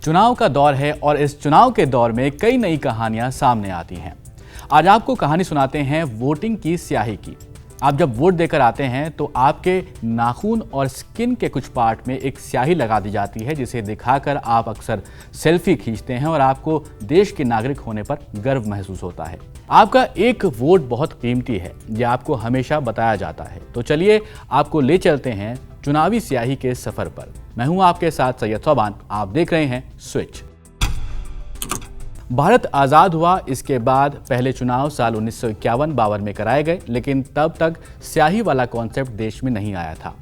चुनाव का दौर है और इस चुनाव के दौर में कई नई कहानियां सामने आती हैं। आज आपको कहानी सुनाते हैं वोटिंग की स्याही की। आप जब वोट देकर आते हैं तो आपके नाखून और स्किन के कुछ पार्ट में एक स्याही लगा दी जाती है, जिसे दिखाकर आप अक्सर सेल्फी खींचते हैं और आपको देश के नागरिक होने पर गर्व महसूस होता है। आपका एक वोट बहुत कीमती है, यह आपको हमेशा बताया जाता है। तो चलिए आपको ले चलते हैं चुनावी स्याही के सफर पर। मैं हूं आपके साथ सैयद सोबान, आप देख रहे हैं स्विच। भारत आज़ाद हुआ, इसके बाद पहले चुनाव साल 1951-52 में कराए गए, लेकिन तब तक स्याही वाला कॉन्सेप्ट देश में नहीं आया था।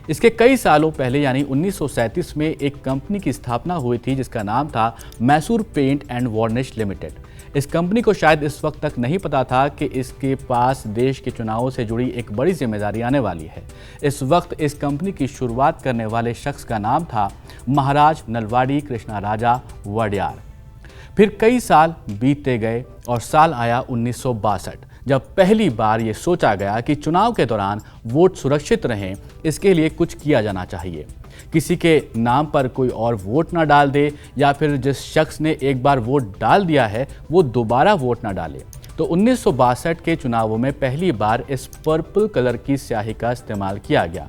इसके कई सालों पहले यानी 1937 में एक कंपनी की स्थापना हुई थी जिसका नाम था Mysore paint and varnish limited. इस कंपनी को शायद इस वक्त तक नहीं पता था कि इसके पास देश के चुनावों से जुड़ी एक बड़ी जिम्मेदारी आने वाली है। इस वक्त इस कंपनी की शुरुआत करने वाले शख्स का नाम था महाराज नलवाड़ी कृष्णाराजा वडियार। फिर कई साल बीतते गए और साल आया 1962, जब पहली बार ये सोचा गया कि चुनाव के दौरान वोट सुरक्षित रहें, इसके लिए कुछ किया जाना चाहिए। किसी के नाम पर कोई और वोट ना डाल दे, या फिर जिस शख्स ने एक बार वोट डाल दिया है वो दोबारा वोट ना डाले। तो 1962 के चुनावों में पहली बार इस पर्पल कलर की स्याही का इस्तेमाल किया गया।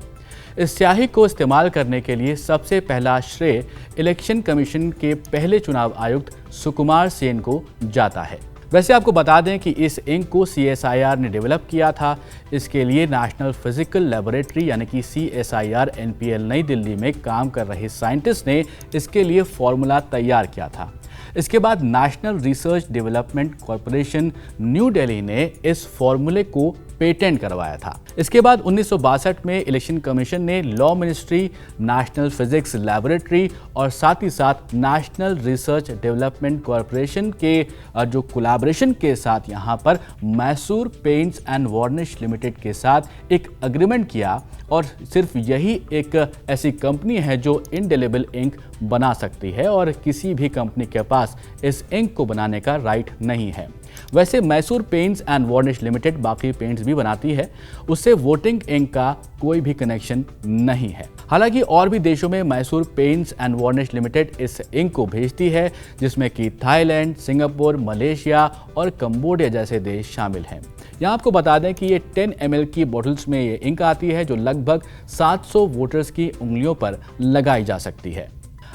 इस स्याही को इस्तेमाल करने के लिए सबसे पहला श्रेय इलेक्शन कमीशन के पहले चुनाव आयुक्त सुकुमार सेन को जाता है। वैसे आपको बता दें कि इस इंक को CSIR ने डेवलप किया था। इसके लिए नेशनल फिजिकल लेबोरेटरी यानी कि CSIR NPL नई दिल्ली में काम कर रहे साइंटिस्ट ने इसके लिए फॉर्मूला तैयार किया था। इसके बाद national research development corporation new Delhi ने इस फॉर्मूले को पेटेंट करवाया था। इसके बाद 1962 में इलेक्शन कमीशन ने law ministry, national physics laboratory और साथ ही साथ नेशनल रिसर्च डेवलपमेंट कॉरपोरेशन के जो कोलैबोरेशन के साथ यहाँ पर Mysore paints and varnish limited के साथ एक एग्रीमेंट किया। और सिर्फ यही एक ऐसी कंपनी है जो इंडेलेबल इंक बना सकती है और किसी भी कंपनी के पास इस इंक को बनाने का राइट नहीं है। वैसे Mysore paints and varnish limited बाकी पेंट्स भी बनाती है, उससे वोटिंग इंक का कोई भी कनेक्शन नहीं है। हालांकि और भी देशों में Mysore paints and varnish limited इस इंक को भेजती है, जिसमें कि थाईलैंड, सिंगापुर, मलेशिया और कंबोडिया जैसे देश शामिल हैं। यहाँ आपको बता दें कि ये 10 ml की बोतल्स में ये इंक आती है, जो लगभग 700 वोटर्स की उंगलियों पर लगाई जा सकती है।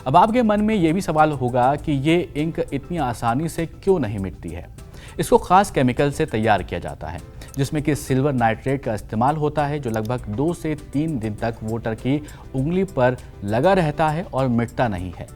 अब आपके मन में ये भी सवाल होगा कि ये इंक इतनी आसानी से क्यों नहीं मिटती है। इसको खास केमिकल से तैयार किया जाता है, जिसमें कि सिल्वर नाइट्रेट का इस्तेमाल होता है, जो लगभग 2 से 3 दिन तक वोटर की उंगली पर लगा रहता है और मिटता नहीं है।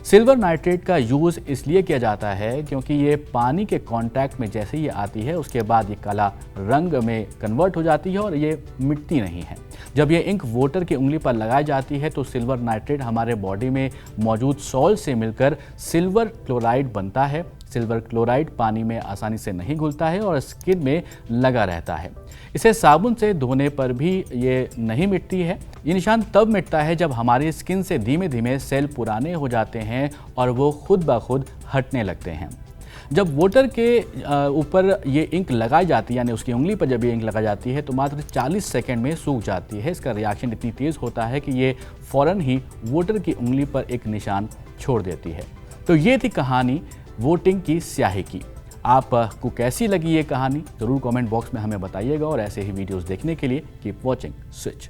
सिल्वर नाइट्रेट का यूज़ इसलिए किया जाता है क्योंकि ये पानी के कांटेक्ट में जैसे ही आती है उसके बाद ये काला रंग में कन्वर्ट हो जाती है और ये मिटती नहीं है। जब ये इंक वोटर की उंगली पर लगाई जाती है तो सिल्वर नाइट्रेट हमारे बॉडी में मौजूद सॉल्ट से मिलकर सिल्वर क्लोराइड बनता है। सिल्वर क्लोराइड पानी में आसानी से नहीं घुलता है और स्किन में लगा रहता है। इसे साबुन से धोने पर भी ये नहीं मिटती है। ये निशान तब मिटता है जब हमारी स्किन से धीमे धीमे सेल पुराने हो जाते हैं और वो खुद ब खुद हटने लगते हैं। जब वोटर के ऊपर ये इंक लगाई जाती है, यानी उसकी उंगली पर जब ये इंक लगाई जाती है तो मात्र 40 सेकंड में सूख जाती है। इसका रिएक्शन इतनी तेज़ होता है कि ये फ़ौरन ही वोटर की उंगली पर एक निशान छोड़ देती है। तो ये थी कहानी वोटिंग की स्याही की। आपको कैसी लगी ये कहानी ज़रूर कमेंट बॉक्स में हमें बताइएगा और ऐसे ही वीडियोस देखने के लिए कीप वॉचिंग स्विच।